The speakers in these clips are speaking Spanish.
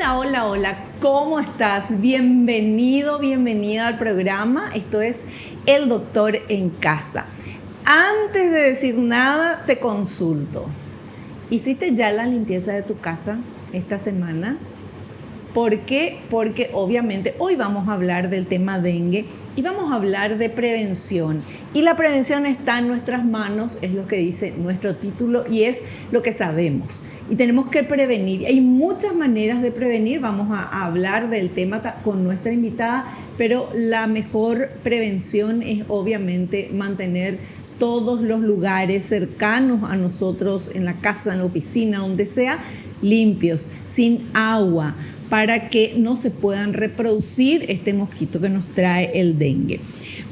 Hola, hola, hola, ¿cómo estás? Bienvenido, bienvenida al programa. Esto es El Doctor en Casa. Antes de decir nada, te consulto. ¿Hiciste ya la limpieza de tu casa esta semana? ¿Por qué? Porque obviamente hoy vamos a hablar del tema dengue y vamos a hablar de prevención. Y la prevención está en nuestras manos, es lo que dice nuestro título y es lo que sabemos. Y tenemos que prevenir. Hay muchas maneras de prevenir, vamos a hablar del tema con nuestra invitada, pero la mejor prevención es obviamente mantener todos los lugares cercanos a nosotros, en la casa, en la oficina, donde sea, limpios, sin agua, para que no se puedan reproducir este mosquito que nos trae el dengue.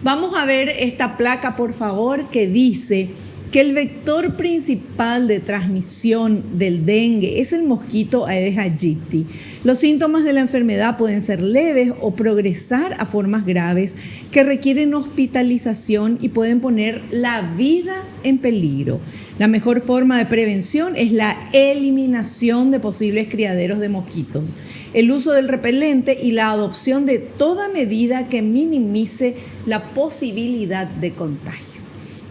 Vamos a ver esta placa, por favor, que dice que el vector principal de transmisión del dengue es el mosquito Aedes aegypti. Los síntomas de la enfermedad pueden ser leves o progresar a formas graves que requieren hospitalización y pueden poner la vida en peligro. La mejor forma de prevención es la eliminación de posibles criaderos de mosquitos, el uso del repelente y la adopción de toda medida que minimice la posibilidad de contagio.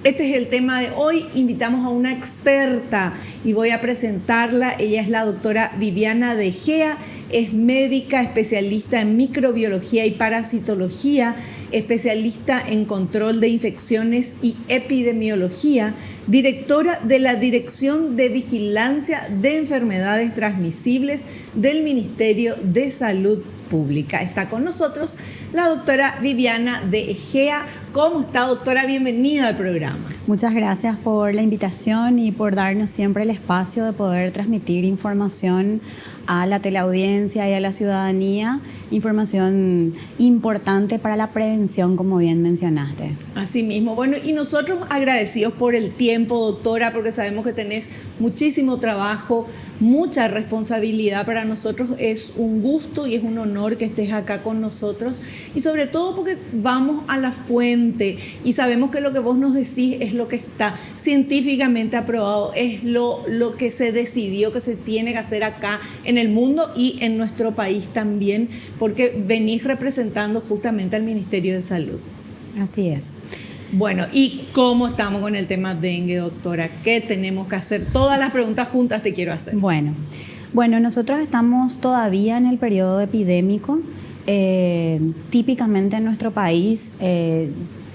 Este es el tema de hoy. Invitamos a una experta y voy a presentarla. Ella es la doctora Viviana de Gea, es médica especialista en microbiología y parasitología, especialista en control de infecciones y epidemiología, directora de la Dirección de Vigilancia de Enfermedades Transmisibles del Ministerio de Salud Pública. Está con nosotros la doctora Viviana de Gea. ¿Cómo está, doctora? Bienvenida al programa. Muchas gracias por la invitación y por darnos siempre el espacio de poder transmitir información a la teleaudiencia y a la ciudadanía, información importante para la prevención, como bien mencionaste. Así mismo. Bueno, y nosotros agradecidos por el tiempo, doctora, porque sabemos que tenés muchísimo trabajo, mucha responsabilidad. Para nosotros es un gusto y es un honor que estés acá con nosotros, y sobre todo porque vamos a la fuente y sabemos que lo que vos nos decís es lo que está científicamente aprobado, es lo que se decidió que se tiene que hacer acá en el mundo y en nuestro país también, porque venís representando justamente al Ministerio de Salud. Así es. Bueno, ¿y cómo estamos con el tema dengue, doctora? ¿Qué tenemos que hacer? Todas las preguntas juntas te quiero hacer. Bueno, nosotros estamos todavía en el periodo epidémico. Típicamente en nuestro país,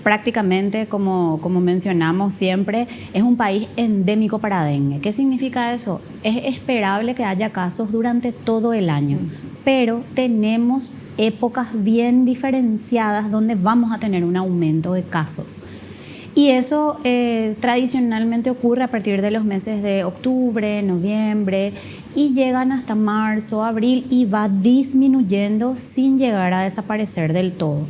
prácticamente, como mencionamos siempre, es un país endémico para dengue. ¿Qué significa eso? Es esperable que haya casos durante todo el año, pero tenemos épocas bien diferenciadas donde vamos a tener un aumento de casos. Y eso tradicionalmente ocurre a partir de los meses de octubre, noviembre, y llegan hasta marzo, abril, y va disminuyendo sin llegar a desaparecer del todo.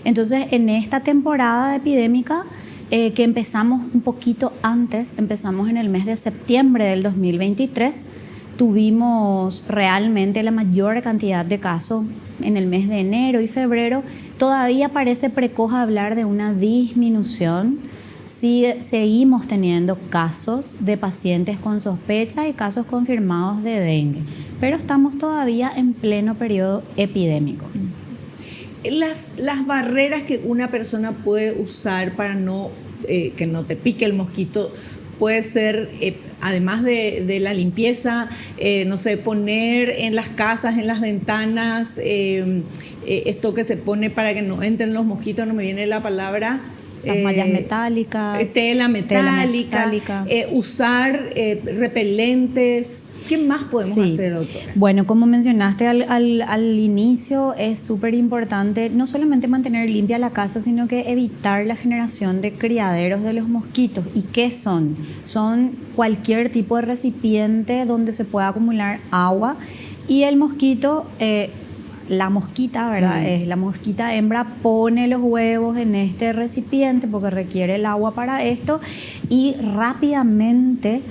Entonces, en esta temporada epidémica, que empezamos un poquito antes, empezamos en el mes de septiembre del 2023, tuvimos realmente la mayor cantidad de casos en el mes de enero y febrero. Todavía parece precoz hablar de una disminución. Sí, seguimos teniendo casos de pacientes con sospecha y casos confirmados de dengue, pero estamos todavía en pleno periodo epidémico. Las barreras que una persona puede usar para que no te pique el mosquito puede ser, además de la limpieza, no sé, poner en las casas, en las ventanas, esto que se pone para que no entren los mosquitos, no me viene la palabra. Las mallas metálicas. Tela metálica. Usar repelentes. ¿Qué más podemos hacer, doctora? Bueno, como mencionaste al inicio, es súper importante no solamente mantener limpia la casa, sino que evitar la generación de criaderos de los mosquitos. ¿Y qué son? Son cualquier tipo de recipiente donde se pueda acumular agua y el mosquito... la mosquita, ¿verdad? La mosquita hembra pone los huevos en este recipiente porque requiere el agua para esto, y rápidamente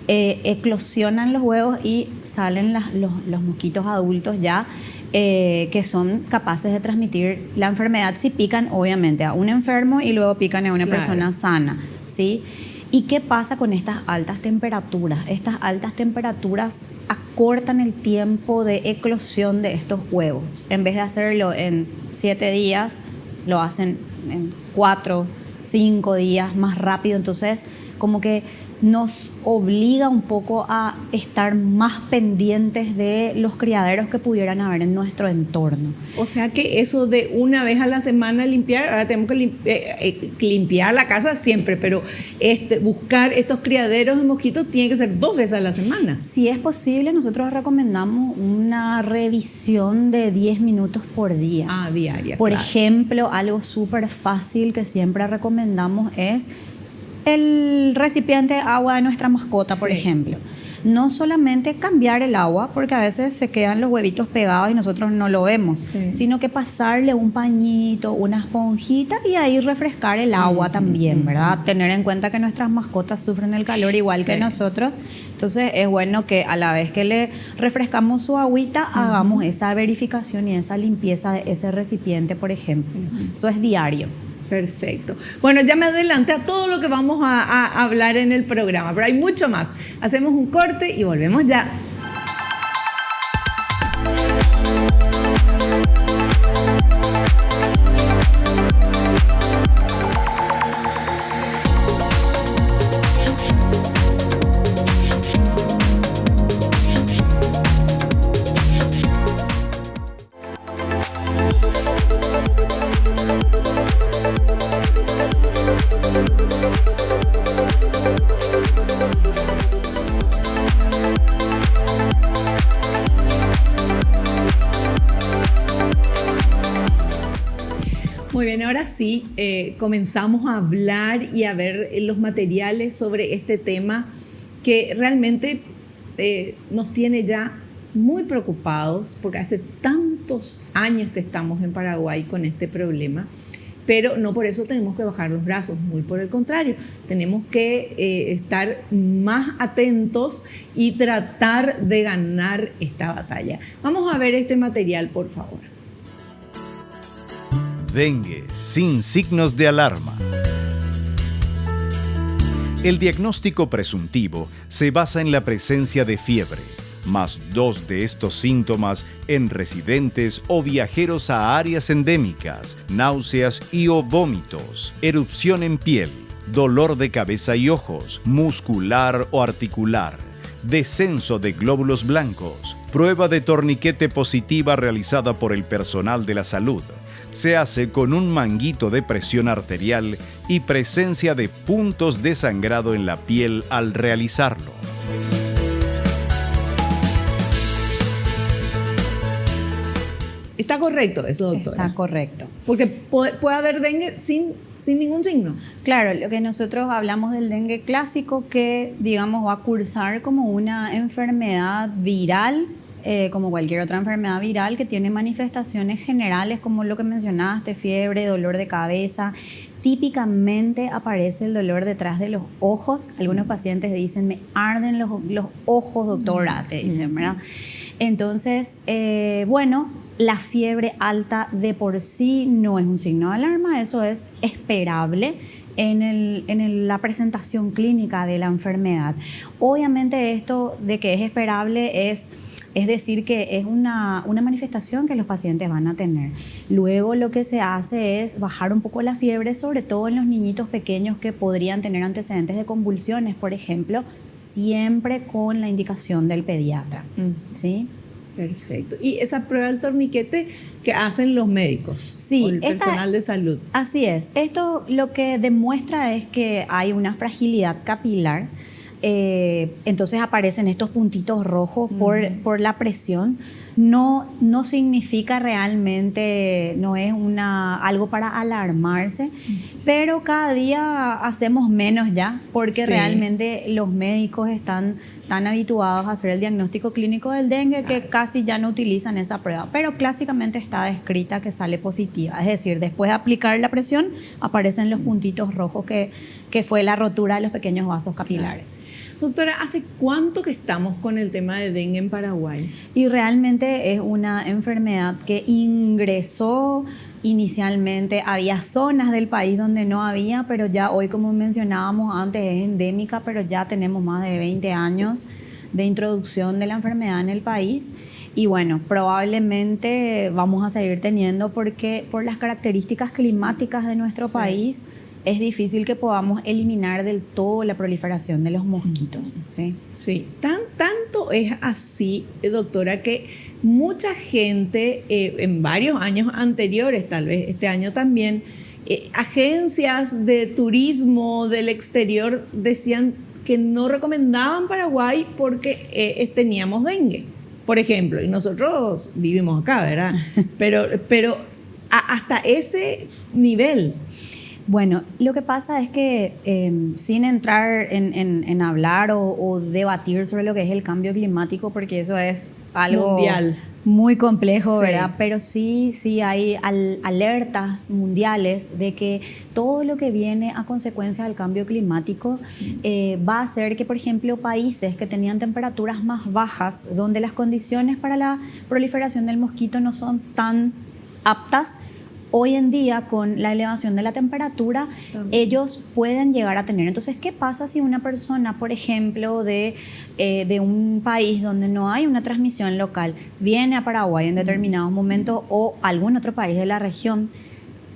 eclosionan los huevos y salen los mosquitos adultos ya, que son capaces de transmitir la enfermedad si pican obviamente a un enfermo y luego pican a una persona sana, ¿sí? ¿Y qué pasa con estas altas temperaturas? Estas altas temperaturas acortan el tiempo de eclosión de estos huevos. En vez de hacerlo en 7 días, lo hacen en 4, 5 días más rápido. Entonces, como que nos obliga un poco a estar más pendientes de los criaderos que pudieran haber en nuestro entorno. O sea que eso de una vez a la semana limpiar, ahora tenemos que limpiar la casa siempre, pero buscar estos criaderos de mosquitos tiene que ser 2 veces a la semana. Si es posible, nosotros recomendamos una revisión de 10 minutos por día. Diaria. Por ejemplo, algo súper fácil que siempre recomendamos es el recipiente de agua de nuestra mascota, por ejemplo. No solamente cambiar el agua, porque a veces se quedan los huevitos pegados y nosotros no lo vemos, sino que pasarle un pañito, una esponjita y ahí refrescar el agua también, ¿verdad? Tener en cuenta que nuestras mascotas sufren el calor igual que nosotros. Entonces es bueno que a la vez que le refrescamos su agüita, hagamos esa verificación y esa limpieza de ese recipiente, por ejemplo. Eso es diario. Perfecto. Bueno, ya me adelanté a todo lo que vamos a hablar en el programa, pero hay mucho más. Hacemos un corte y volvemos ya. Muy bien, ahora sí, comenzamos a hablar y a ver los materiales sobre este tema que realmente nos tiene ya muy preocupados porque hace tantos años que estamos en Paraguay con este problema, pero no por eso tenemos que bajar los brazos, muy por el contrario, tenemos que estar más atentos y tratar de ganar esta batalla. Vamos a ver este material, por favor. Dengue sin signos de alarma. El diagnóstico presuntivo se basa en la presencia de fiebre, más 2 de estos síntomas en residentes o viajeros a áreas endémicas, náuseas y o vómitos, erupción en piel, dolor de cabeza y ojos, muscular o articular, descenso de glóbulos blancos, prueba de torniquete positiva realizada por el personal de la salud. Se hace con un manguito de presión arterial y presencia de puntos de sangrado en la piel al realizarlo. ¿Está correcto eso, doctora? Está correcto. Porque puede haber dengue sin ningún signo. Claro, lo que nosotros hablamos del dengue clásico, que digamos va a cursar como una enfermedad viral, como cualquier otra enfermedad viral que tiene manifestaciones generales como lo que mencionaste, fiebre, dolor de cabeza. Típicamente aparece el dolor detrás de los ojos. Algunos pacientes dicen, me arden los ojos, doctora, te dicen, ¿verdad? Entonces, bueno, la fiebre alta de por sí no es un signo de alarma, eso es esperable en la presentación clínica de la enfermedad. Obviamente esto de que es esperable es decir que es una manifestación que los pacientes van a tener. Luego lo que se hace es bajar un poco la fiebre, sobre todo en los niñitos pequeños que podrían tener antecedentes de convulsiones, por ejemplo, siempre con la indicación del pediatra. ¿Sí? Perfecto. ¿Y esa prueba del torniquete que hacen los médicos? Sí, o el personal de salud. Así es. Esto lo que demuestra es que hay una fragilidad capilar. Entonces aparecen estos puntitos rojos por la presión. No significa realmente, no es algo para alarmarse, pero cada día hacemos menos ya, porque realmente los médicos están tan habituados a hacer el diagnóstico clínico del dengue que casi ya no utilizan esa prueba, pero clásicamente está descrita que sale positiva, es decir, después de aplicar la presión aparecen los puntitos rojos que fue la rotura de los pequeños vasos capilares. Doctora, ¿hace cuánto que estamos con el tema de dengue en Paraguay? Y realmente es una enfermedad que ingresó Inicialmente había zonas del país donde no había, pero ya hoy, como mencionábamos antes, es endémica, pero ya tenemos más de 20 años de introducción de la enfermedad en el país. Y bueno, probablemente vamos a seguir teniendo porque por las características climáticas de nuestro país es difícil que podamos eliminar del todo la proliferación de los mosquitos. Sí, tanto es así, doctora, que mucha gente en varios años anteriores, tal vez este año también, agencias de turismo del exterior decían que no recomendaban Paraguay porque teníamos dengue, por ejemplo, y nosotros vivimos acá, ¿verdad? Pero hasta ese nivel. Bueno, lo que pasa es que sin entrar en hablar o debatir sobre lo que es el cambio climático, porque eso es algo mundial, muy complejo, ¿verdad? Pero sí hay alertas mundiales de que todo lo que viene a consecuencia del cambio climático va a hacer que, por ejemplo, países que tenían temperaturas más bajas, donde las condiciones para la proliferación del mosquito no son tan aptas, hoy en día, con la elevación de la temperatura, ellos pueden llegar a tener. Entonces, ¿qué pasa si una persona, por ejemplo, de un país donde no hay una transmisión local, viene a Paraguay en determinados momentos o algún otro país de la región,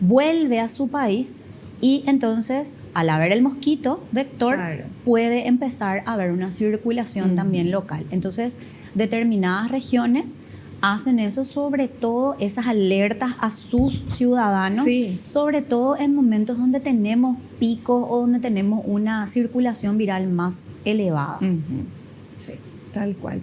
vuelve a su país y entonces, al haber el mosquito vector, puede empezar a haber una circulación también local? Entonces, determinadas regiones hacen eso, sobre todo esas alertas a sus ciudadanos, sobre todo en momentos donde tenemos picos o donde tenemos una circulación viral más elevada. Sí, tal cual.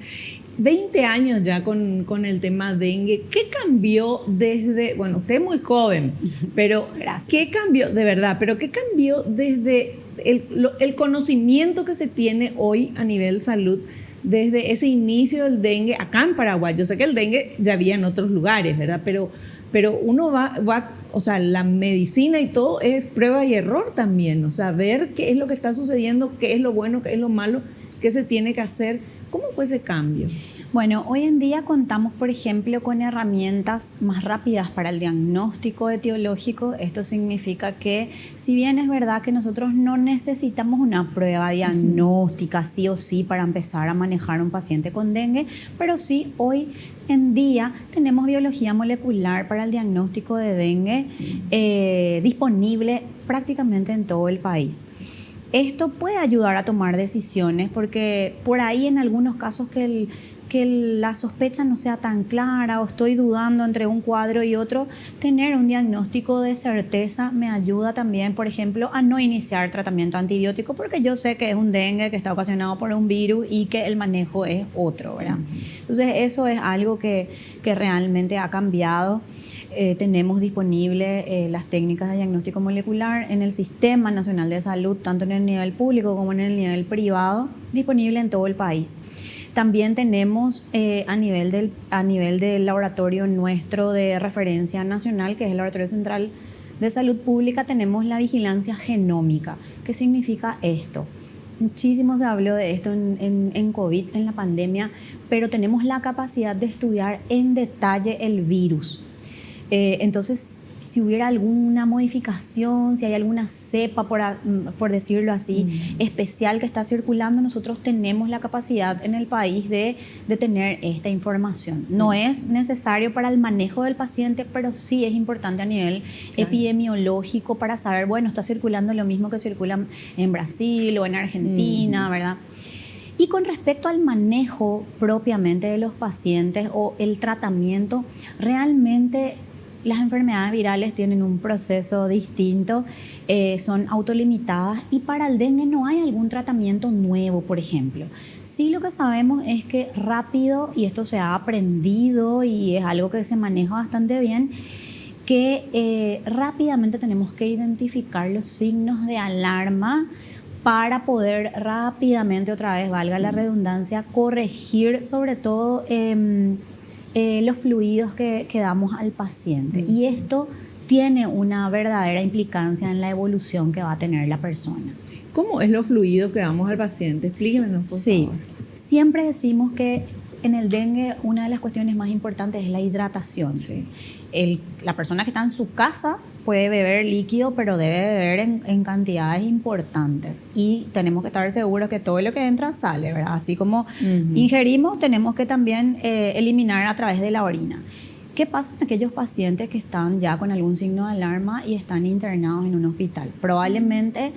20 años ya con el tema dengue. ¿Qué cambió desde, bueno, usted es muy joven, pero Gracias. ¿qué cambió, de verdad, pero qué cambió desde el conocimiento que se tiene hoy a nivel salud desde ese inicio del dengue acá en Paraguay? Yo sé que el dengue ya había en otros lugares, ¿verdad? Pero uno va, o sea, la medicina y todo es prueba y error también, o sea, ver qué es lo que está sucediendo, qué es lo bueno, qué es lo malo, qué se tiene que hacer. ¿Cómo fue ese cambio? Bueno, hoy en día contamos, por ejemplo, con herramientas más rápidas para el diagnóstico etiológico. Esto significa que, si bien es verdad que nosotros no necesitamos una prueba diagnóstica sí o sí para empezar a manejar a un paciente con dengue, pero sí hoy en día tenemos biología molecular para el diagnóstico de dengue disponible prácticamente en todo el país. Esto puede ayudar a tomar decisiones porque por ahí en algunos casos que la sospecha no sea tan clara o estoy dudando entre un cuadro y otro, tener un diagnóstico de certeza me ayuda también, por ejemplo, a no iniciar tratamiento antibiótico porque yo sé que es un dengue que está ocasionado por un virus y que el manejo es otro, ¿verdad? Entonces eso es algo que realmente ha cambiado. Tenemos disponibles las técnicas de diagnóstico molecular en el Sistema Nacional de Salud, tanto en el nivel público como en el nivel privado, disponible en todo el país. También tenemos a nivel del laboratorio nuestro de referencia nacional, que es el Laboratorio Central de Salud Pública, tenemos la vigilancia genómica. ¿Qué significa esto? Muchísimo se habló de esto en COVID, en la pandemia, pero tenemos la capacidad de estudiar en detalle el virus. Entonces, si hubiera alguna modificación, si hay alguna cepa, por decirlo así, especial que está circulando, nosotros tenemos la capacidad en el país de tener esta información. No es necesario para el manejo del paciente, pero sí es importante a nivel epidemiológico para saber, bueno, está circulando lo mismo que circula en Brasil o en Argentina, ¿verdad? Y con respecto al manejo propiamente de los pacientes o el tratamiento, realmente las enfermedades virales tienen un proceso distinto, son autolimitadas y para el dengue no hay algún tratamiento nuevo, por ejemplo. Sí, lo que sabemos es que rápido, y esto se ha aprendido y es algo que se maneja bastante bien, que rápidamente tenemos que identificar los signos de alarma para poder rápidamente, otra vez, valga la redundancia, corregir sobre todo los fluidos que damos al paciente. Y esto tiene una verdadera implicancia en la evolución que va a tener la persona. ¿Cómo es los fluidos que damos al paciente? Explíquenos, por favor. Siempre decimos que en el dengue una de las cuestiones más importantes es la hidratación. Sí. La persona que está en su casa puede beber líquido, pero debe beber en cantidades importantes. Y tenemos que estar seguros que todo lo que entra sale, ¿verdad? Así como ingerimos, tenemos que también eliminar a través de la orina. ¿Qué pasa en aquellos pacientes que están ya con algún signo de alarma y están internados en un hospital? Probablemente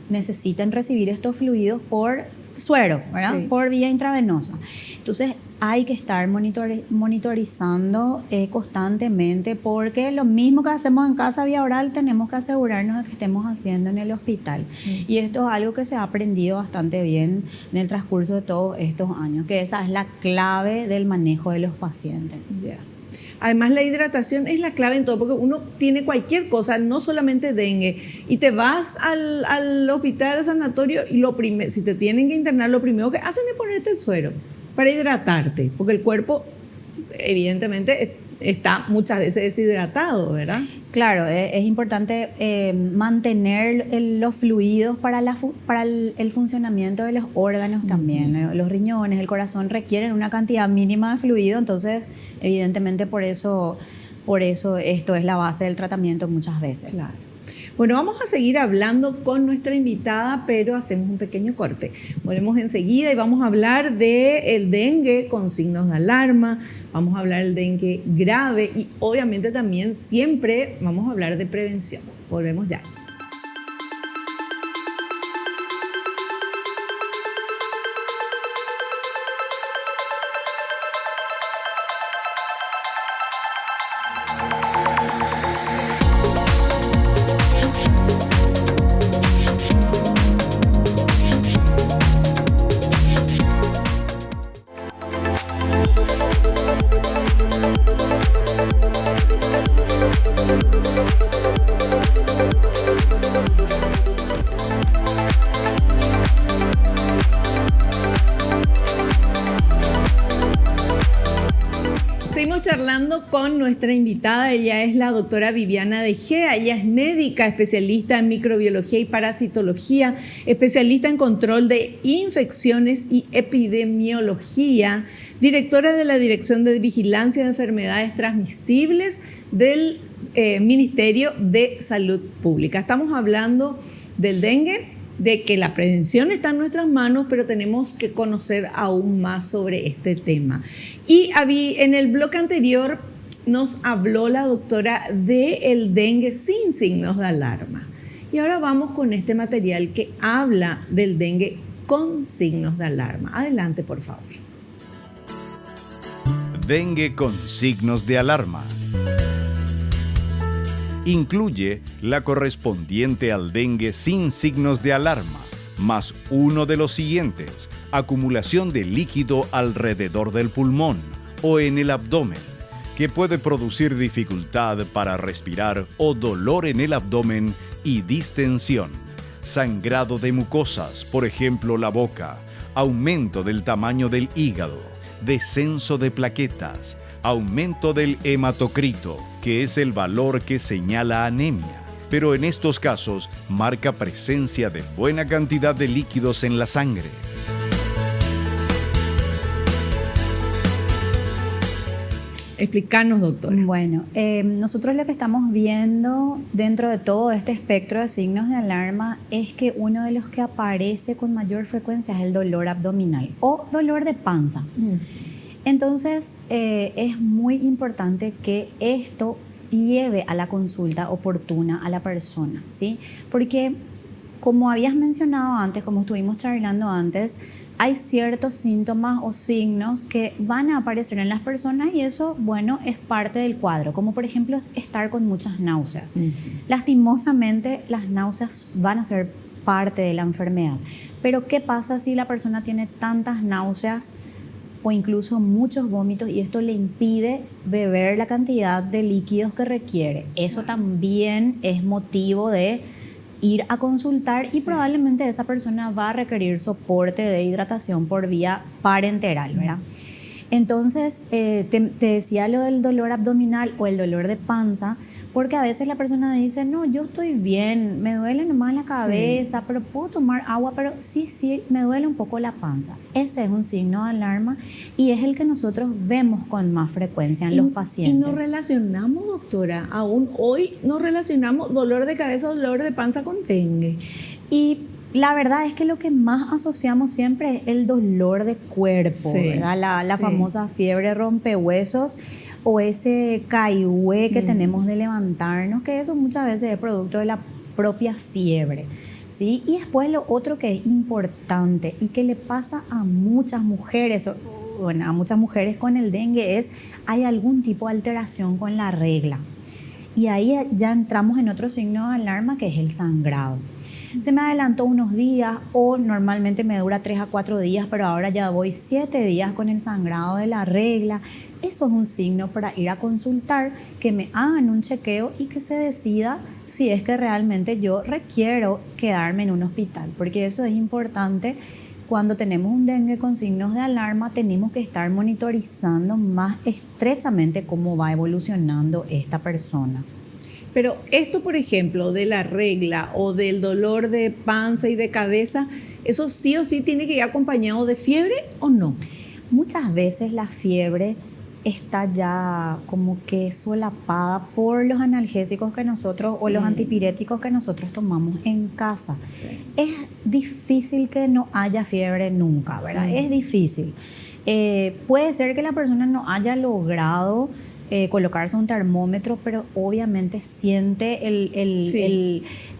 necesiten recibir estos fluidos por suero, ¿verdad? Sí. Por vía intravenosa. Entonces hay que estar monitorizando constantemente, porque lo mismo que hacemos en casa vía oral tenemos que asegurarnos de que estemos haciendo en el hospital. Y esto es algo que se ha aprendido bastante bien en el transcurso de todos estos años, que esa es la clave del manejo de los pacientes. Yeah. Además, la hidratación es la clave en todo, porque uno tiene cualquier cosa, no solamente dengue, y te vas al hospital, al sanatorio, y si te tienen que internar, lo primero que hacen es ponerte el suero para hidratarte, porque el cuerpo evidentemente está muchas veces deshidratado, ¿verdad? Claro, es importante mantener los fluidos para el funcionamiento de los órganos también. Los riñones, el corazón requieren una cantidad mínima de fluido, entonces evidentemente por eso esto es la base del tratamiento muchas veces. Claro. Bueno, vamos a seguir hablando con nuestra invitada, pero hacemos un pequeño corte. Volvemos enseguida y vamos a hablar del dengue con signos de alarma, vamos a hablar del dengue grave y obviamente también siempre vamos a hablar de prevención. Volvemos ya. Charlando con nuestra invitada, ella es la doctora Viviana De Gea, ella es médica, especialista en microbiología y parasitología, especialista en control de infecciones y epidemiología, directora de la Dirección de Vigilancia de Enfermedades Transmisibles del Ministerio de Salud Pública. Estamos hablando del dengue, de que la prevención está en nuestras manos, pero tenemos que conocer aún más sobre este tema. Y en el bloque anterior nos habló la doctora del dengue sin signos de alarma. Y ahora vamos con este material que habla del dengue con signos de alarma. Adelante, por favor. Dengue con signos de alarma. Incluye la correspondiente al dengue sin signos de alarma, más uno de los siguientes: acumulación de líquido alrededor del pulmón o en el abdomen, que puede producir dificultad para respirar o dolor en el abdomen y distensión, sangrado de mucosas, por ejemplo la boca, aumento del tamaño del hígado, descenso de plaquetas, aumento del hematocrito, que es el valor que señala anemia, pero en estos casos marca presencia de buena cantidad de líquidos en la sangre. Explícanos, doctor. Bueno, nosotros lo que estamos viendo dentro de todo este espectro de signos de alarma es que uno de los que aparece con mayor frecuencia es el dolor abdominal o dolor de panza. Entonces, es muy importante que esto lleve a la consulta oportuna a la persona, ¿sí? Porque, como habías mencionado antes, como estuvimos charlando antes, hay ciertos síntomas o signos que van a aparecer en las personas y eso, bueno, es parte del cuadro, como por ejemplo estar con muchas náuseas. Lastimosamente, las náuseas van a ser parte de la enfermedad. Pero, ¿qué pasa si la persona tiene tantas náuseas o incluso muchos vómitos y esto le impide beber la cantidad de líquidos que requiere? Eso también es motivo de ir a consultar y probablemente esa persona va a requerir soporte de hidratación por vía parenteral, ¿verdad? Entonces, te decía lo del dolor abdominal o el dolor de panza, porque a veces la persona dice, no, yo estoy bien, me duele nomás la cabeza, pero puedo tomar agua, pero sí, me duele un poco la panza. Ese es un signo de alarma y es el que nosotros vemos con más frecuencia en los pacientes. Y nos relacionamos, doctora, aún hoy nos relacionamos dolor de cabeza o dolor de panza con dengue. Y la verdad es que lo que más asociamos siempre es el dolor de cuerpo, ¿verdad? La famosa fiebre rompehuesos o ese caigüe que tenemos de levantarnos, que eso muchas veces es producto de la propia fiebre, ¿sí? Y después lo otro que es importante y que le pasa a muchas mujeres, bueno, a muchas mujeres con el dengue es hay algún tipo de alteración con la regla. Y ahí ya entramos en otro signo de alarma que es el sangrado. Se me adelantó unos días o normalmente me dura 3 a 4 días, pero ahora ya voy 7 días con el sangrado de la regla. Eso es un signo para ir a consultar, que me hagan un chequeo y que se decida si es que realmente yo requiero quedarme en un hospital, porque eso es importante. Cuando tenemos un dengue con signos de alarma, tenemos que estar monitorizando más estrechamente cómo va evolucionando esta persona. Pero esto, por ejemplo, de la regla o del dolor de panza y de cabeza, ¿eso sí o sí tiene que ir acompañado de fiebre o no? Muchas veces la fiebre está ya como que solapada por los analgésicos que nosotros o los antipiréticos que nosotros tomamos en casa. Sí. Es difícil que no haya fiebre nunca, ¿verdad? Es difícil. Puede ser que la persona no haya logrado colocarse un termómetro, pero obviamente siente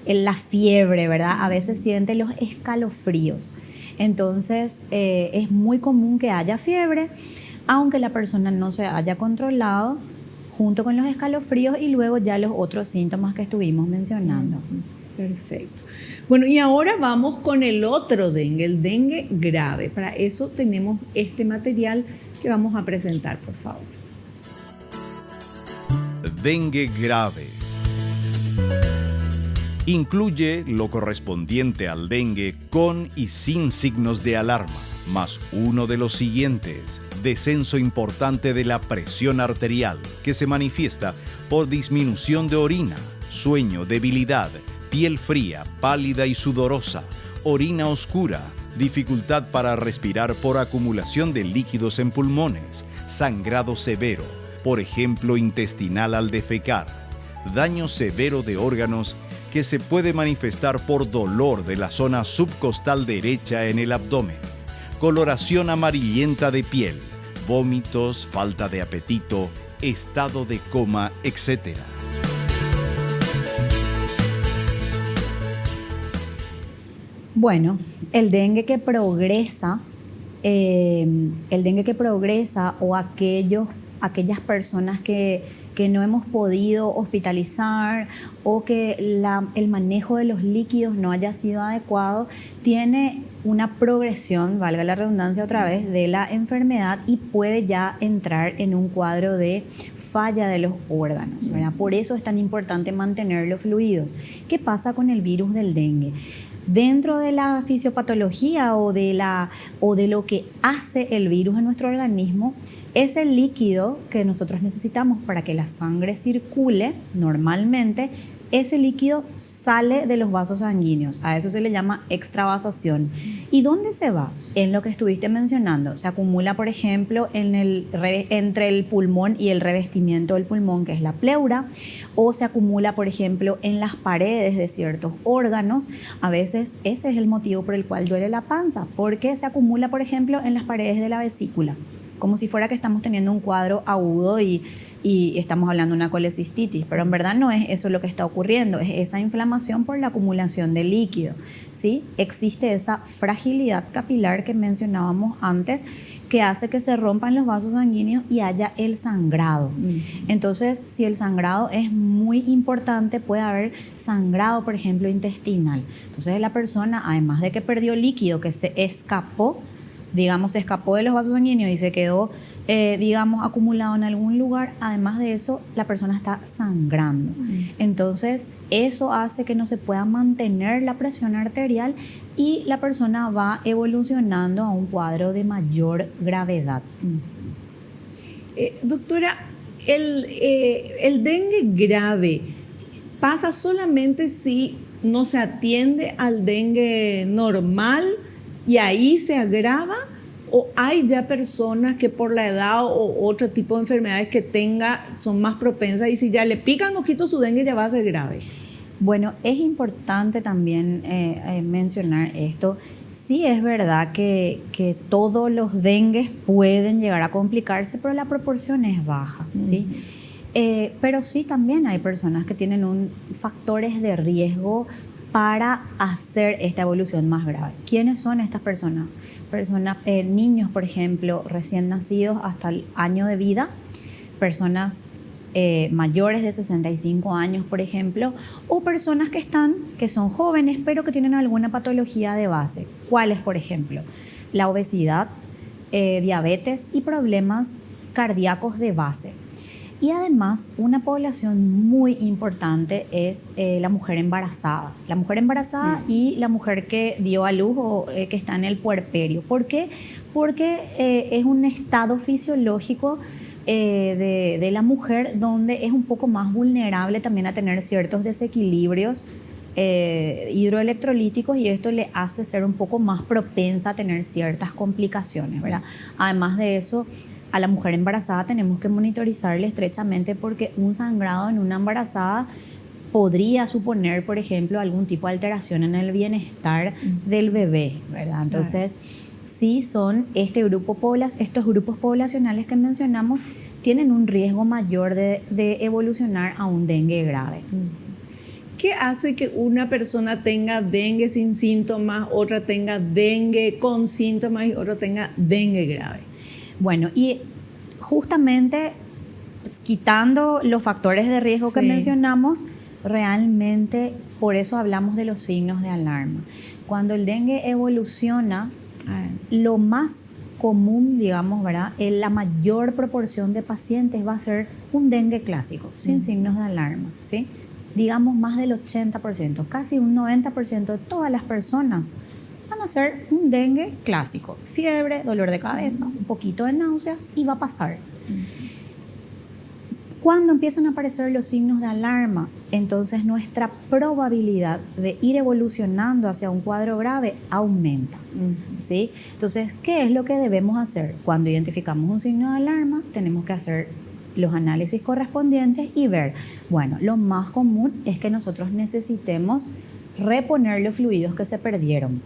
la fiebre, ¿verdad? A veces siente los escalofríos. Entonces, es muy común que haya fiebre, aunque la persona no se haya controlado, junto con los escalofríos y luego ya los otros síntomas que estuvimos mencionando. Perfecto. Bueno, y ahora vamos con el otro dengue, el dengue grave. Para eso tenemos este material que vamos a presentar, por favor. Dengue grave. Incluye lo correspondiente al dengue con y sin signos de alarma, más uno de los siguientes: descenso importante de la presión arterial, que se manifiesta por disminución de orina, sueño, debilidad, piel fría, pálida y sudorosa, orina oscura, dificultad para respirar por acumulación de líquidos en pulmones, sangrado severo, por ejemplo intestinal al defecar, daño severo de órganos que se puede manifestar por dolor de la zona subcostal derecha en el abdomen, coloración amarillenta de piel, vómitos, falta de apetito, estado de coma, etc. Bueno, el dengue que progresa o aquellas personas que no hemos podido hospitalizar o que el manejo de los líquidos no haya sido adecuado, tiene una progresión, valga la redundancia otra vez, de la enfermedad y puede ya entrar en un cuadro de falla de los órganos, ¿verdad? Por eso es tan importante mantener los fluidos. ¿Qué pasa con el virus del dengue? Dentro de la fisiopatología o de lo que hace el virus en nuestro organismo, es el líquido que nosotros necesitamos para que la sangre circule normalmente. Ese líquido sale de los vasos sanguíneos, a eso se le llama extravasación. ¿Y dónde se va? En lo que estuviste mencionando, se acumula, por ejemplo, entre el pulmón y el revestimiento del pulmón, que es la pleura, o se acumula, por ejemplo, en las paredes de ciertos órganos. A veces ese es el motivo por el cual duele la panza, porque se acumula, por ejemplo, en las paredes de la vesícula, como si fuera que estamos teniendo un cuadro agudo y estamos hablando de una colecistitis, pero en verdad no es eso lo que está ocurriendo, es esa inflamación por la acumulación de líquido, ¿sí? Existe esa fragilidad capilar que mencionábamos antes, que hace que se rompan los vasos sanguíneos y haya el sangrado. Entonces, si el sangrado es muy importante, puede haber sangrado, por ejemplo, intestinal. Entonces, la persona, además de que perdió líquido, que se escapó de los vasos sanguíneos y se quedó, acumulado en algún lugar, además de eso, la persona está sangrando. Entonces, eso hace que no se pueda mantener la presión arterial y la persona va evolucionando a un cuadro de mayor gravedad. Doctora, el dengue grave pasa solamente si no se atiende al dengue normal y ahí se agrava, o hay ya personas que por la edad o otro tipo de enfermedades que tenga son más propensas y si ya le pica el mosquito su dengue ya va a ser grave. Bueno, es importante también mencionar esto. Sí es verdad que todos los dengues pueden llegar a complicarse, pero la proporción es baja, ¿sí? Pero sí también hay personas que tienen factores de riesgo para hacer esta evolución más grave. ¿Quiénes son estas personas? Niños, por ejemplo, recién nacidos hasta el año de vida, personas mayores de 65 años, por ejemplo, o personas que son jóvenes pero que tienen alguna patología de base. ¿Cuáles, por ejemplo? La obesidad, diabetes y problemas cardíacos de base. Y además, una población muy importante es la mujer embarazada. La mujer embarazada y la mujer que dio a luz o que está en el puerperio. ¿Por qué? Porque es un estado fisiológico de la mujer donde es un poco más vulnerable también a tener ciertos desequilibrios hidroelectrolíticos y esto le hace ser un poco más propensa a tener ciertas complicaciones, ¿verdad? Además de eso, a la mujer embarazada tenemos que monitorizarle estrechamente porque un sangrado en una embarazada podría suponer, por ejemplo, algún tipo de alteración en el bienestar del bebé, ¿verdad? Entonces, sí son estos grupos poblacionales que mencionamos tienen un riesgo mayor de evolucionar a un dengue grave. ¿Qué hace que una persona tenga dengue sin síntomas, otra tenga dengue con síntomas y otra tenga dengue grave? Bueno, y justamente pues, quitando los factores de riesgo que mencionamos, realmente por eso hablamos de los signos de alarma. Cuando el dengue evoluciona, lo más común, digamos, ¿verdad? La mayor proporción de pacientes va a ser un dengue clásico, sin signos de alarma, ¿sí? Digamos más del 80%, casi un 90% de todas las personas van a ser un dengue clásico. Fiebre, dolor de cabeza, un poquito de náuseas y va a pasar. Cuando empiezan a aparecer los signos de alarma, entonces nuestra probabilidad de ir evolucionando hacia un cuadro grave aumenta, ¿sí? Entonces, ¿qué es lo que debemos hacer? Cuando identificamos un signo de alarma, tenemos que hacer los análisis correspondientes y ver, bueno, lo más común es que nosotros necesitemos reponer los fluidos que se perdieron,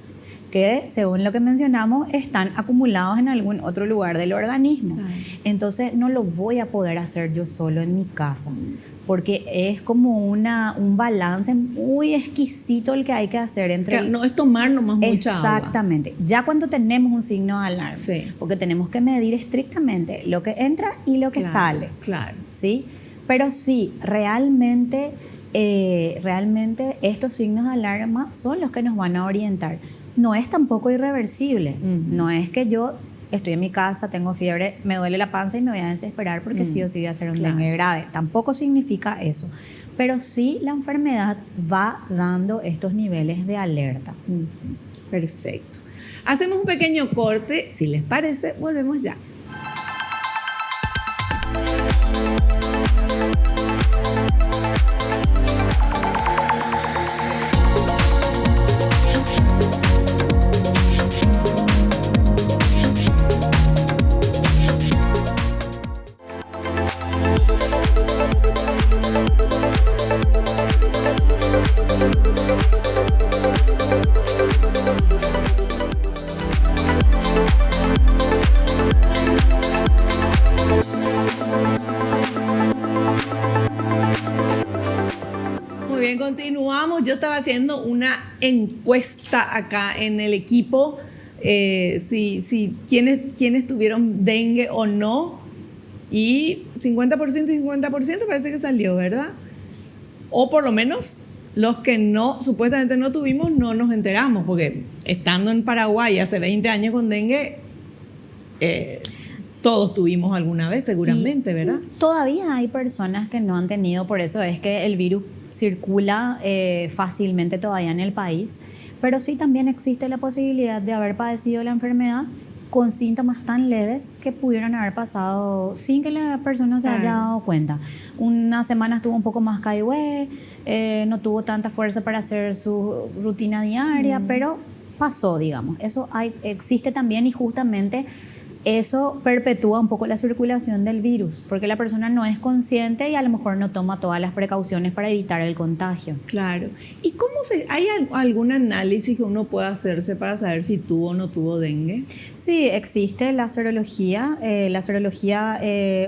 que según lo que mencionamos están acumulados en algún otro lugar del organismo. Entonces no lo voy a poder hacer yo solo en mi casa, porque es como un balance muy exquisito el que hay que hacer entre... No es tomar nomás mucha agua. Exactamente. Ya cuando tenemos un signo de alarma, porque tenemos que medir estrictamente lo que entra y lo que sale. Claro. ¿Sí? Pero sí, realmente estos signos de alarma son los que nos van a orientar. No es tampoco irreversible. No es que yo estoy en mi casa, tengo fiebre, me duele la panza y me voy a desesperar porque sí o sí voy a hacer un dengue grave. Tampoco significa eso. Pero sí la enfermedad va dando estos niveles de alerta. Perfecto. Hacemos un pequeño corte. Si les parece, volvemos ya. Continuamos. Yo estaba haciendo una encuesta acá en el equipo, quiénes tuvieron dengue o no, y 50% y 50% parece que salió, ¿verdad? O por lo menos los que no, supuestamente no tuvimos, no nos enteramos, porque estando en Paraguay hace 20 años con dengue, todos tuvimos alguna vez seguramente, ¿verdad? Todavía hay personas que no han tenido, por eso es que el virus circula fácilmente todavía en el país, pero sí también existe la posibilidad de haber padecido la enfermedad con síntomas tan leves que pudieron haber pasado sin que la persona se haya dado cuenta. Una semana estuvo un poco más caigüe, no tuvo tanta fuerza para hacer su rutina diaria, pero pasó, digamos. Eso existe también, y justamente eso perpetúa un poco la circulación del virus, porque la persona no es consciente y a lo mejor no toma todas las precauciones para evitar el contagio. Claro. ¿Y hay algún análisis que uno pueda hacerse para saber si tuvo o no tuvo dengue? Sí, existe la serología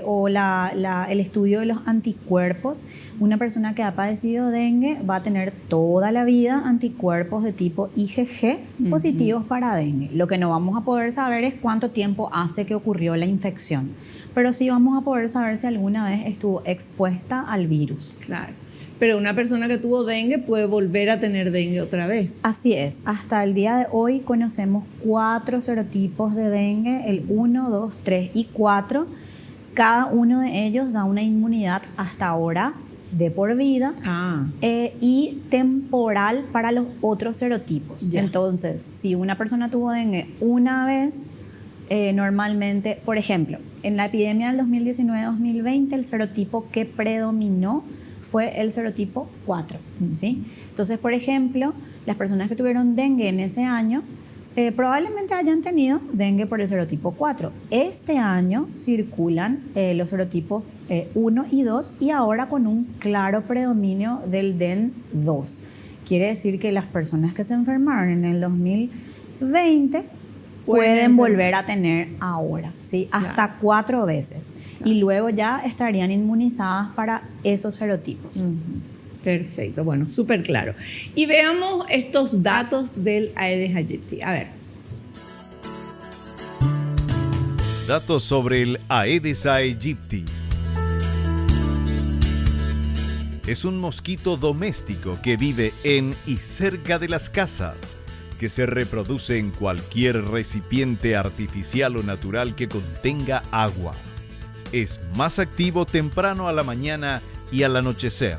o el estudio de los anticuerpos. Una persona que ha padecido dengue va a tener toda la vida anticuerpos de tipo IgG positivos para dengue. Lo que no vamos a poder saber es cuánto tiempo hace que ocurrió la infección, pero sí vamos a poder saber si alguna vez estuvo expuesta al virus. Claro. Pero una persona que tuvo dengue puede volver a tener dengue otra vez. Así es. Hasta el día de hoy conocemos 4 serotipos de dengue, el 1, 2, 3 y 4. Cada uno de ellos da una inmunidad hasta ahora de por vida y temporal para los otros serotipos. Ya. Entonces, si una persona tuvo dengue una vez, normalmente, por ejemplo, en la epidemia del 2019-2020, el serotipo que predominó fue el serotipo 4, ¿sí? Entonces, por ejemplo, las personas que tuvieron dengue en ese año probablemente hayan tenido dengue por el serotipo 4. Este año circulan los serotipos 1 y 2 y ahora con un claro predominio del DEN 2. Quiere decir que las personas que se enfermaron en el 2020 pueden volver a tener ahora, ¿sí? Hasta 4 veces. Claro. Y luego ya estarían inmunizadas para esos serotipos. Perfecto, bueno, súper claro. Y veamos estos datos del Aedes aegypti. A ver. Datos sobre el Aedes aegypti. Es un mosquito doméstico que vive en y cerca de las casas, que se reproduce en cualquier recipiente artificial o natural que contenga agua. Es más activo temprano a la mañana y al anochecer.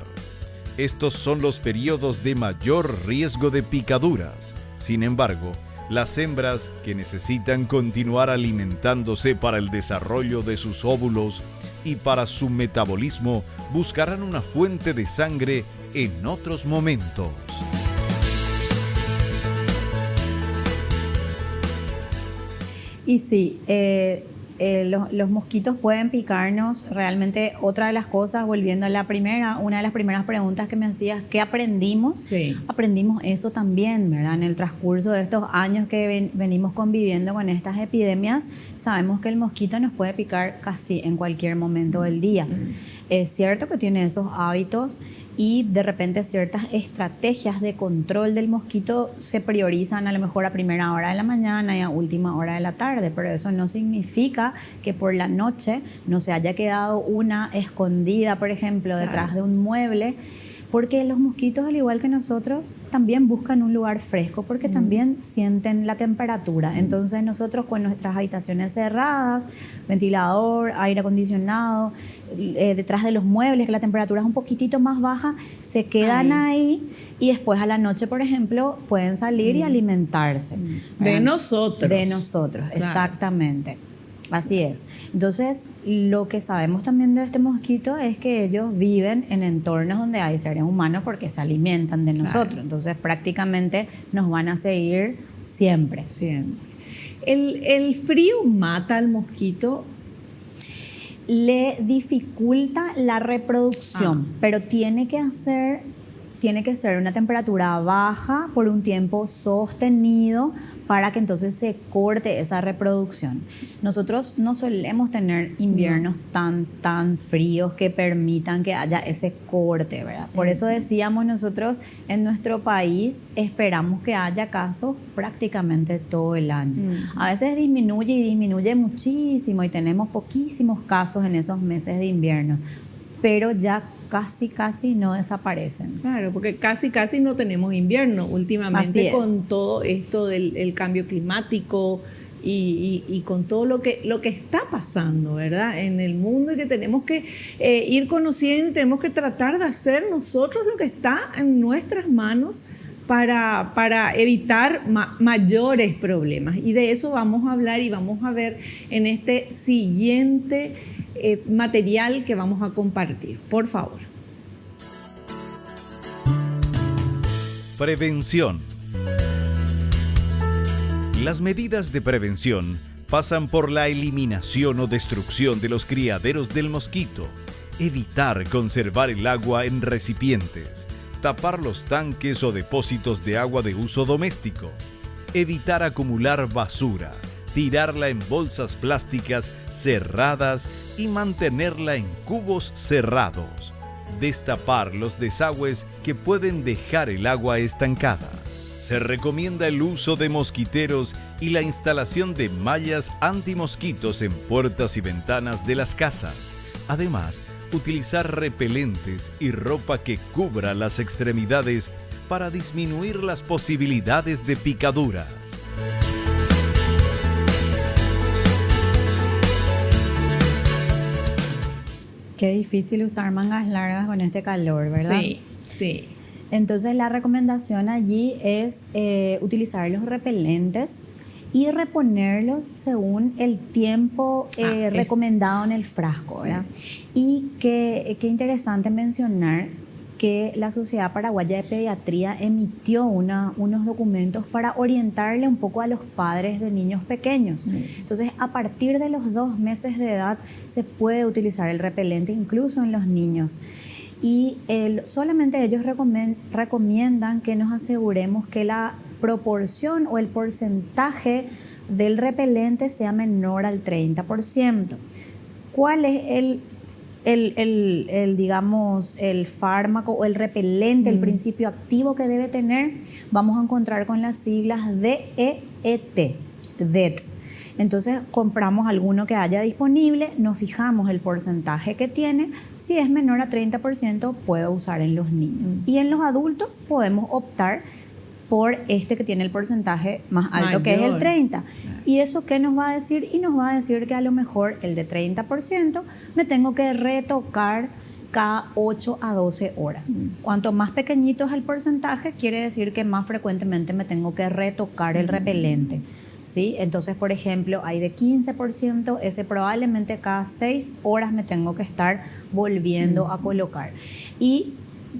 Estos son los periodos de mayor riesgo de picaduras. Sin embargo, las hembras que necesitan continuar alimentándose para el desarrollo de sus óvulos y para su metabolismo buscarán una fuente de sangre en otros momentos. Y sí, los mosquitos pueden picarnos. Realmente, otra de las cosas, volviendo a una de las primeras preguntas que me hacías, ¿qué aprendimos? Sí. Aprendimos eso también, ¿verdad? En el transcurso de estos años que venimos conviviendo con estas epidemias, sabemos que el mosquito nos puede picar casi en cualquier momento del día. Es cierto que tiene esos hábitos y de repente ciertas estrategias de control del mosquito se priorizan a lo mejor a primera hora de la mañana y a última hora de la tarde, pero eso no significa que por la noche no se haya quedado una escondida, por ejemplo, detrás de un mueble, porque los mosquitos, al igual que nosotros, también buscan un lugar fresco porque también sienten la temperatura. Entonces nosotros, con nuestras habitaciones cerradas, ventilador, aire acondicionado, detrás de los muebles, que la temperatura es un poquitito más baja, se quedan ahí y después a la noche, por ejemplo, pueden salir y alimentarse. De nosotros. De nosotros, exactamente. Así es. Entonces, lo que sabemos también de este mosquito es que ellos viven en entornos donde hay seres humanos porque se alimentan de nosotros. Entonces, prácticamente nos van a seguir siempre. Siempre. ¿El frío mata al mosquito? Le dificulta la reproducción, pero tiene que ser una temperatura baja por un tiempo sostenido para que entonces se corte esa reproducción. Nosotros no solemos tener inviernos tan fríos que permitan que haya ese corte, ¿verdad? Por eso decíamos nosotros, en nuestro país esperamos que haya casos prácticamente todo el año. A veces disminuye muchísimo y tenemos poquísimos casos en esos meses de invierno, pero ya casi no desaparecen. Claro, porque casi no tenemos invierno últimamente con todo esto del cambio climático y con todo lo que está pasando, ¿verdad? En el mundo, y que tenemos que ir conociendo, tenemos que tratar de hacer nosotros lo que está en nuestras manos para evitar mayores problemas. Y de eso vamos a hablar y vamos a ver en este siguiente material que vamos a compartir. Por favor. Prevención. Las medidas de prevención pasan por la eliminación o destrucción de los criaderos del mosquito, evitar conservar el agua en recipientes, tapar los tanques o depósitos de agua de uso doméstico, evitar acumular basura, tirarla en bolsas plásticas cerradas y mantenerla en cubos cerrados, destapar los desagües que pueden dejar el agua estancada. Se recomienda el uso de mosquiteros y la instalación de mallas antimosquitos en puertas y ventanas de las casas. Además, utilizar repelentes y ropa que cubra las extremidades para disminuir las posibilidades de picaduras. Qué difícil usar mangas largas con este calor, ¿verdad? Sí, sí. Entonces la recomendación allí es utilizar los repelentes y reponerlos según el tiempo recomendado en el frasco, ¿verdad? Y qué interesante mencionar que la Sociedad Paraguaya de Pediatría emitió unos documentos para orientarle un poco a los padres de niños pequeños. Entonces, a partir de los 2 meses de edad se puede utilizar el repelente incluso en los niños. Y solamente ellos recomiendan que nos aseguremos que la proporción o el porcentaje del repelente sea menor al 30%. ¿Cuál es digamos, el fármaco o el repelente, el principio activo que debe tener? Vamos a encontrar con las siglas DEET, DEET. Entonces compramos alguno que haya disponible, nos fijamos el porcentaje que tiene. Si es menor a 30%, puedo usar en los niños. Y en los adultos podemos optar por este que tiene el porcentaje más alto, que es el 30%. ¿Y eso qué nos va a decir? Y nos va a decir que a lo mejor el de 30% me tengo que retocar cada 8 a 12 horas. Cuanto más pequeñito es el porcentaje, quiere decir que más frecuentemente me tengo que retocar el repelente, ¿sí? Entonces, por ejemplo, hay de 15%, ese probablemente cada 6 horas me tengo que estar volviendo a colocar. Y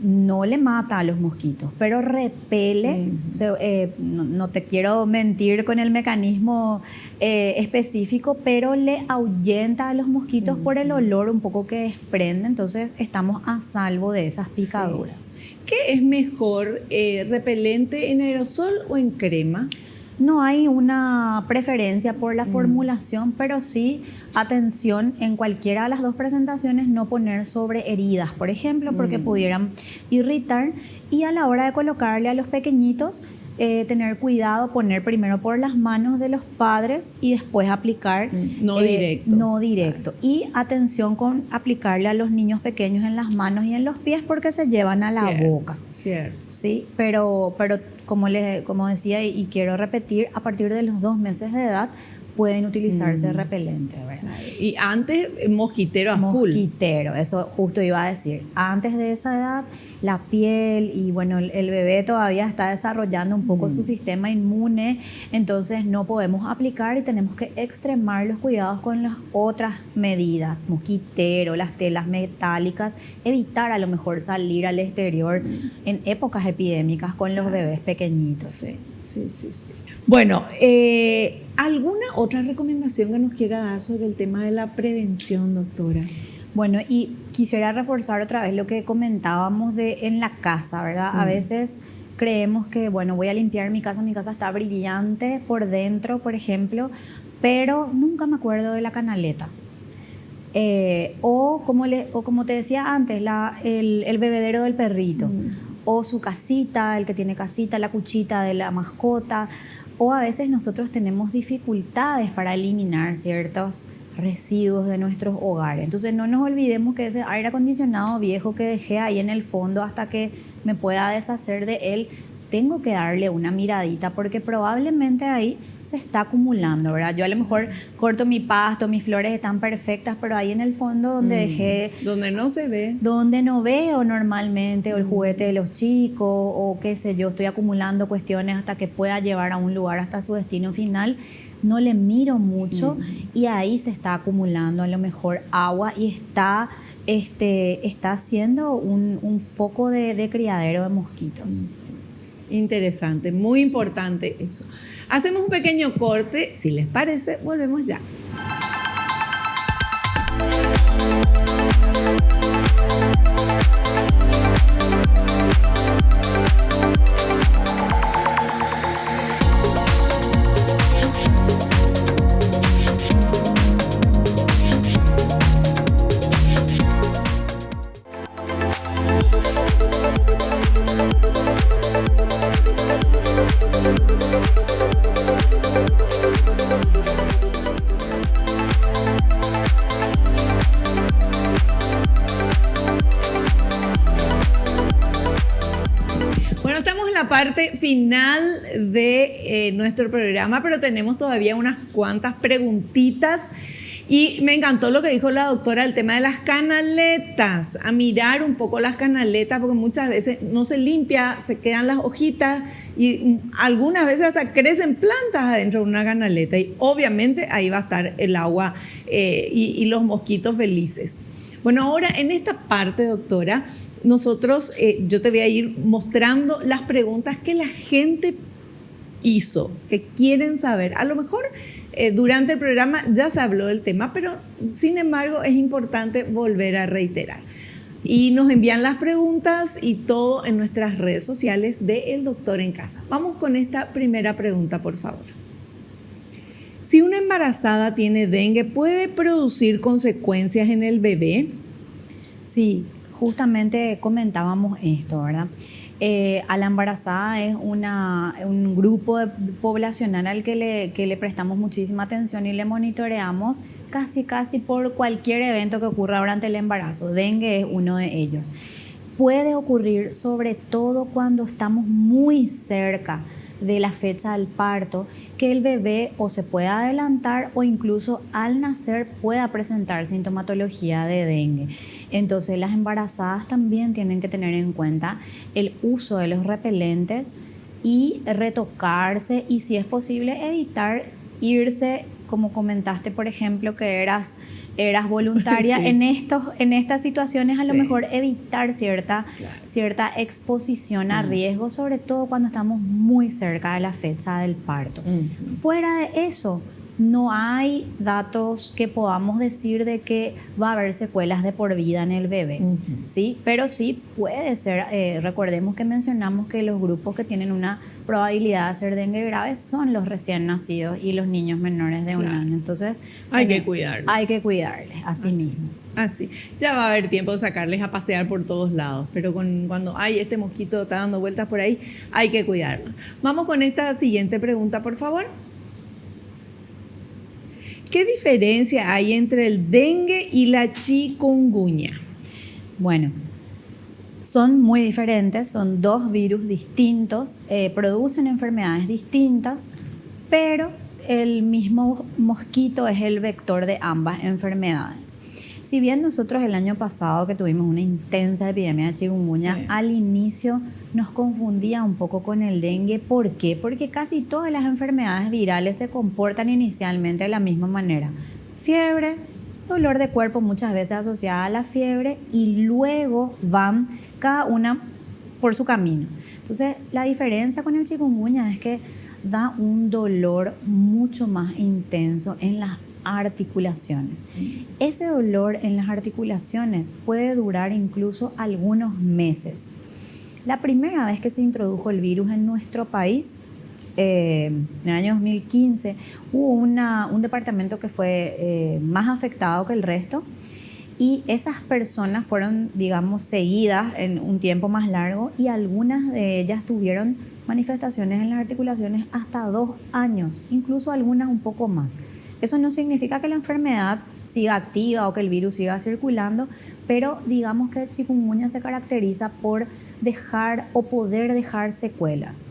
no le mata a los mosquitos, pero repele. No te quiero mentir con el mecanismo específico, pero le ahuyenta a los mosquitos por el olor un poco que desprende. Entonces estamos a salvo de esas picaduras. Sí. ¿Qué es mejor, repelente en aerosol o en crema? No hay una preferencia por la formulación, pero sí, atención, en cualquiera de las dos presentaciones no poner sobre heridas, por ejemplo, porque pudieran irritar. Y a la hora de colocarle a los pequeñitos, tener cuidado, poner primero por las manos de los padres y después aplicar. No directo. No directo. Y atención con aplicarle a los niños pequeños en las manos y en los pies porque se llevan a la boca. Cierto. Sí, pero como decía y quiero repetir, a partir de los 2 meses de edad pueden utilizarse repelente, ¿verdad? Y antes, mosquitero a full. Mosquitero, eso justo iba a decir. Antes de esa edad, la piel y bueno, el bebé todavía está desarrollando un poco su sistema inmune, entonces no podemos aplicar y tenemos que extremar los cuidados con las otras medidas. Mosquitero, las telas metálicas, evitar a lo mejor salir al exterior en épocas epidémicas con los bebés pequeñitos. Sí. Bueno, ¿alguna otra recomendación que nos quiera dar sobre el tema de la prevención, doctora? Bueno, y quisiera reforzar otra vez lo que comentábamos en la casa, ¿verdad? A veces creemos que, bueno, voy a limpiar mi casa está brillante por dentro, por ejemplo, pero nunca me acuerdo de la canaleta. O como te decía antes, el bebedero del perrito. O su casita, el que tiene casita, la cuchita de la mascota, o a veces nosotros tenemos dificultades para eliminar ciertos residuos de nuestros hogares. Entonces no nos olvidemos que ese aire acondicionado viejo que dejé ahí en el fondo hasta que me pueda deshacer de él, tengo que darle una miradita porque probablemente ahí se está acumulando, ¿verdad? Yo a lo mejor corto mi pasto, mis flores están perfectas, pero ahí en el fondo donde dejé... Donde no se ve. Donde no veo normalmente, o el juguete de los chicos, o qué sé yo, estoy acumulando cuestiones hasta que pueda llevar a un lugar hasta su destino final. No le miro mucho y ahí se está acumulando a lo mejor agua y está haciendo un foco de criadero de mosquitos. Interesante, muy importante eso. Hacemos un pequeño corte, si les parece, volvemos ya. Parte final de nuestro programa, pero tenemos todavía unas cuantas preguntitas y me encantó lo que dijo la doctora, el tema de las canaletas, a mirar un poco las canaletas porque muchas veces no se limpia, se quedan las hojitas y algunas veces hasta crecen plantas adentro de una canaleta y obviamente ahí va a estar el agua y los mosquitos felices. Bueno, ahora en esta parte, doctora, nosotros, yo te voy a ir mostrando las preguntas que la gente hizo, que quieren saber. A lo mejor durante el programa ya se habló del tema, pero sin embargo es importante volver a reiterar. Y nos envían las preguntas y todo en nuestras redes sociales de El Doctor en Casa. Vamos con esta primera pregunta, por favor. Si una embarazada tiene dengue, ¿puede producir consecuencias en el bebé? Sí. Justamente comentábamos esto, ¿verdad? A la embarazada es un grupo poblacional al que le prestamos muchísima atención y le monitoreamos casi por cualquier evento que ocurra durante el embarazo. Dengue es uno de ellos. Puede ocurrir sobre todo cuando estamos muy cerca de la fecha del parto, que el bebé o se pueda adelantar o incluso al nacer pueda presentar sintomatología de dengue. Entonces las embarazadas también tienen que tener en cuenta el uso de los repelentes y retocarse y si es posible evitar irse, como comentaste por ejemplo que eras voluntaria, sí. en estas situaciones a lo mejor evitar cierta exposición a riesgo, sobre todo cuando estamos muy cerca de la fecha del parto. Fuera de eso, no hay datos que podamos decir de que va a haber secuelas de por vida en el bebé, ¿sí? Pero sí puede ser, recordemos que mencionamos que los grupos que tienen una probabilidad de hacer dengue grave son los recién nacidos y los niños menores de un año. Entonces, hay que cuidarles. Hay que cuidarles, así mismo. Así. Ya va a haber tiempo de sacarles a pasear por todos lados, pero cuando hay este mosquito está dando vueltas por ahí, hay que cuidarlos. Vamos con esta siguiente pregunta, por favor. ¿Qué diferencia hay entre el dengue y la chikungunya? Bueno, son muy diferentes, son dos virus distintos, producen enfermedades distintas, pero el mismo mosquito es el vector de ambas enfermedades. Si bien nosotros el año pasado que tuvimos una intensa epidemia de chikungunya, al inicio nos confundía un poco con el dengue. ¿Por qué? Porque casi todas las enfermedades virales se comportan inicialmente de la misma manera. Fiebre, dolor de cuerpo muchas veces asociada a la fiebre y luego van cada una por su camino. Entonces la diferencia con el chikungunya es que da un dolor mucho más intenso en las articulaciones. Ese dolor en las articulaciones puede durar incluso algunos meses. La primera vez que se introdujo el virus en nuestro país, en el año 2015, hubo un departamento que fue más afectado que el resto y esas personas fueron, digamos, seguidas en un tiempo más largo y algunas de ellas tuvieron manifestaciones en las articulaciones hasta 2 años, incluso algunas un poco más. Eso no significa que la enfermedad siga activa o que el virus siga circulando, pero digamos que chikungunya se caracteriza por dejar o poder dejar secuelas.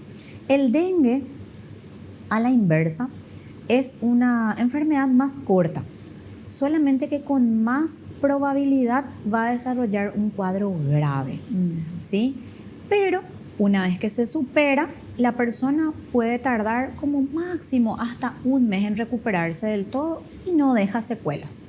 El dengue, a la inversa, es una enfermedad más corta, solamente que con más probabilidad va a desarrollar un cuadro grave, ¿sí? Pero una vez que se supera, la persona puede tardar como máximo hasta un mes en recuperarse del todo y no deja secuelas.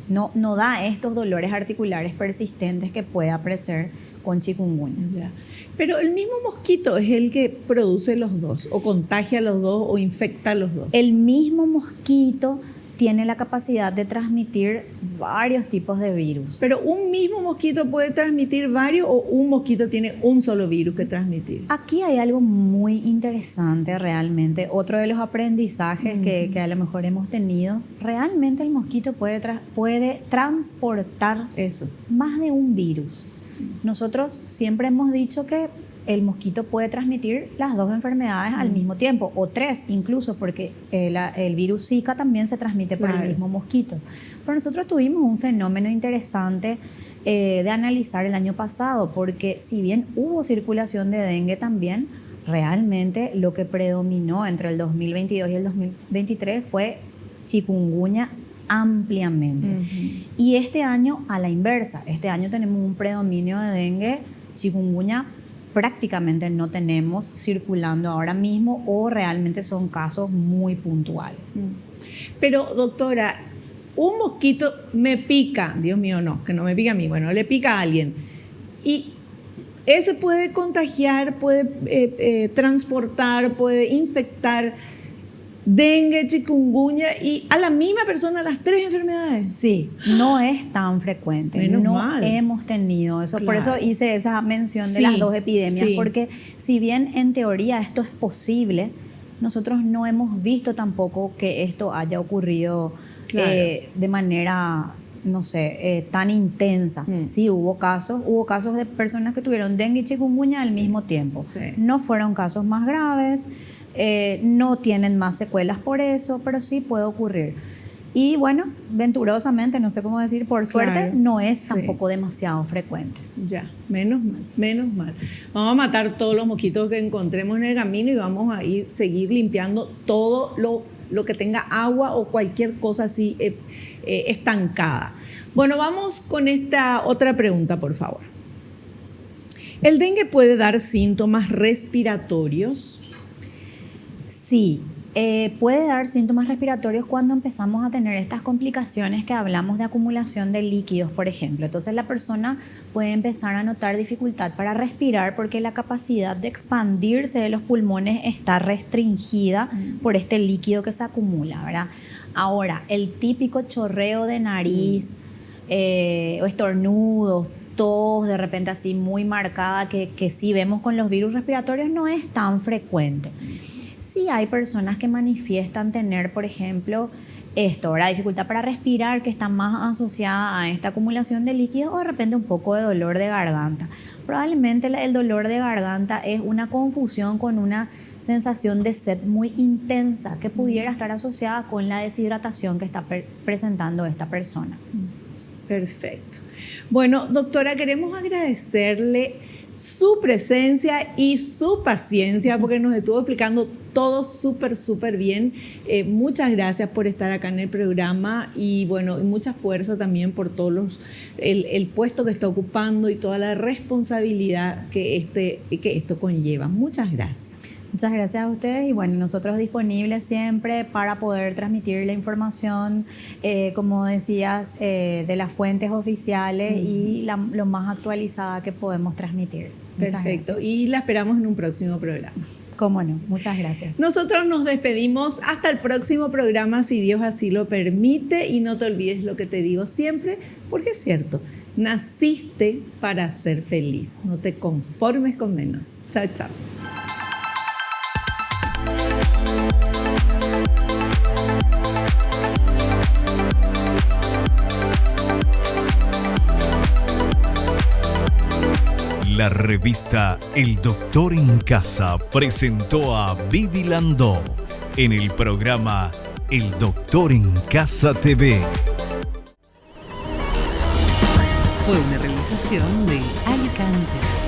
No da estos dolores articulares persistentes que puede aparecer con chikungunya. Ya. Pero el mismo mosquito es el que produce los dos, o contagia a los dos, o infecta a los dos. El mismo mosquito tiene la capacidad de transmitir varios tipos de virus. Pero un mismo mosquito puede transmitir varios, o un mosquito tiene un solo virus que transmitir. Aquí hay algo muy interesante realmente. Otro de los aprendizajes que a lo mejor hemos tenido, realmente el mosquito puede transportar más de un virus. Nosotros siempre hemos dicho que el mosquito puede transmitir las dos enfermedades al mismo tiempo, o tres incluso, porque el virus Zika también se transmite por el mismo mosquito. Pero nosotros tuvimos un fenómeno interesante de analizar el año pasado, porque si bien hubo circulación de dengue también, realmente lo que predominó entre el 2022 y el 2023 fue chikungunya ampliamente. Y este año a la inversa, este año tenemos un predominio de dengue, chikungunya prácticamente no tenemos circulando ahora mismo, o realmente son casos muy puntuales. Pero doctora, un mosquito me pica, Dios mío, no, que no me pica a mí, bueno, le pica a alguien, y ese puede contagiar, puede transportar, puede infectar dengue, chikungunya y a la misma persona las tres enfermedades. Sí, no es tan frecuente. Menos mal. Hemos tenido eso. Claro. Por eso hice esa mención de las dos epidemias, porque si bien en teoría esto es posible, nosotros no hemos visto tampoco que esto haya ocurrido de manera, no sé, tan intensa. Sí, hubo casos de personas que tuvieron dengue y chikungunya al mismo tiempo. No fueron casos más graves. No tienen más secuelas por eso, pero sí puede ocurrir. Y bueno, venturosamente, no sé cómo decir, por suerte, no es tampoco demasiado frecuente. Ya, menos mal. Vamos a matar todos los mosquitos que encontremos en el camino y vamos a seguir limpiando todo lo que tenga agua o cualquier cosa así estancada. Bueno, vamos con esta otra pregunta, por favor. ¿El dengue puede dar síntomas respiratorios? Sí, puede dar síntomas respiratorios cuando empezamos a tener estas complicaciones que hablamos de acumulación de líquidos, por ejemplo. Entonces la persona puede empezar a notar dificultad para respirar porque la capacidad de expandirse de los pulmones está restringida por este líquido que se acumula, ¿verdad? Ahora, el típico chorreo de nariz o estornudos, tos de repente así muy marcada que sí vemos con los virus respiratorios no es tan frecuente. Sí hay personas que manifiestan tener, por ejemplo, la dificultad para respirar, que está más asociada a esta acumulación de líquidos, o de repente un poco de dolor de garganta. Probablemente el dolor de garganta es una confusión con una sensación de sed muy intensa que pudiera estar asociada con la deshidratación que está presentando esta persona. Perfecto. Bueno, doctora, queremos agradecerle su presencia y su paciencia porque nos estuvo explicando todo súper bien. Muchas gracias por estar acá en el programa y bueno, mucha fuerza también por todos el puesto que está ocupando y toda la responsabilidad que esto conlleva. Muchas gracias. Muchas gracias a ustedes y bueno, nosotros disponibles siempre para poder transmitir la información, como decías, de las fuentes oficiales y lo más actualizada que podemos transmitir. Perfecto, y la esperamos en un próximo programa. Cómo no, muchas gracias. Nosotros nos despedimos hasta el próximo programa, si Dios así lo permite, y no te olvides lo que te digo siempre, porque es cierto, naciste para ser feliz, no te conformes con menos. Chao, chao. La revista El Doctor en Casa presentó a Vivi Landó en el programa El Doctor en Casa TV. Fue una realización de Alicante.